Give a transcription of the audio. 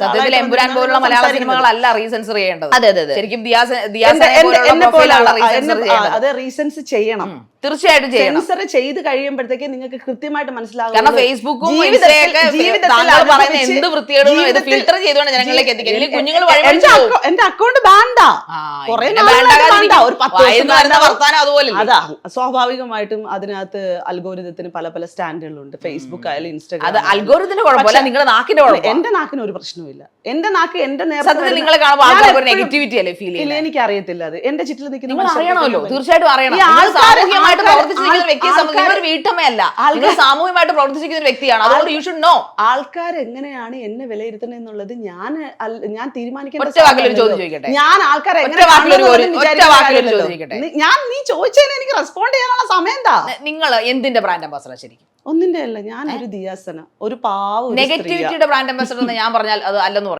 സത്യത്തിൽ എമ്പുരാൻ പോലുള്ള മലയാള സിനിമകളല്ല റീസെൻസർ ചെയ്യേണ്ടത്. അതെ അതെ അതെ ശരിക്കും അത് റീസെൻസ് ചെയ്യണം, തീർച്ചയായിട്ടും ചെയ്യണം. സെൻസർ ചെയ്ത് കഴിയുമ്പോഴത്തേക്ക് നിങ്ങൾക്ക് കൃത്യമായിട്ട് മനസ്സിലാകും. കാരണം ഫേസ്ബുക്കും എന്ത് വൃത്തിയോടും ഫിൽട്ടർ ചെയ്തുകൊണ്ട് ജനങ്ങളിലേക്ക് എത്തിക്കാൻ കുഞ്ഞുങ്ങൾ എന്റെ അക്കൗണ്ട് ബാൻഡാ അതുപോലെ. അതാ സ്വാഭാവികമായിട്ടും അതിനകത്ത് അൽഗോരിതത്തിന് പല പല സ്റ്റാൻഡുകളുണ്ട്. ഫേസ്ബുക്ക് ആയാലും ഇൻസ്റ്റാഗ്രാം. അത് അൽഗോരിതത്തിന്റെ കുഴപ്പമില്ല, നിങ്ങളുടെ നാക്കിന്റെ കുഴപ്പം. എന്റെ നാക്കിന് ഒരു പ്രശ്നവുമില്ല. എന്റെ നാക്ക് എന്റെ നിങ്ങളെ കാണുമ്പോൾ നെഗറ്റിവിറ്റി അല്ലേ ഫീൽ ഇല്ല, എനിക്ക് അറിയത്തില്ല. അത് എന്റെ ചുറ്റിൽ നിൽക്കുന്ന അറിയണമല്ലോ, തീർച്ചയായിട്ടും അറിയണം. സാമൂഹികമായിട്ട് പ്രവർത്തിച്ചിരിക്കുന്ന ഒരു വ്യക്തിയെ സംബന്ധിച്ച് ഒരു വീട്ടമ്മയല്ല, നിങ്ങൾ സാമൂഹികമായിട്ട് പ്രവർത്തിച്ചിരിക്കുന്ന ഒരു വ്യക്തിയാണ്. അതുകൊണ്ട് യു ഷുഡ് നോ ആൾക്കാർ എങ്ങനെയാണ് എന്നെ വിലയിരുത്തുന്നത് എന്നുള്ളത് ഞാൻ തീരുമാനിക്കേണ്ട. ഞാൻ ആൾക്കാരെ നീ ചോദിച്ചതിന് എനിക്ക് റെസ്പോണ്ട് ചെയ്യാനുള്ള സമയം എന്താ? നിങ്ങൾ എന്തിന്റെ ബ്രാൻഡ് അംബാസഡർ? ശരിക്കും ഒന്നിന്റെ അല്ല, ഞാൻ ഒരു ദിയാസന, ഒരു പാവം നെഗറ്റിവിറ്റിയുടെ ബ്രാൻഡ് അംബാസഡർ എന്ന് ഞാൻ പറഞ്ഞാൽ അത് അല്ലെന്ന് പറയും.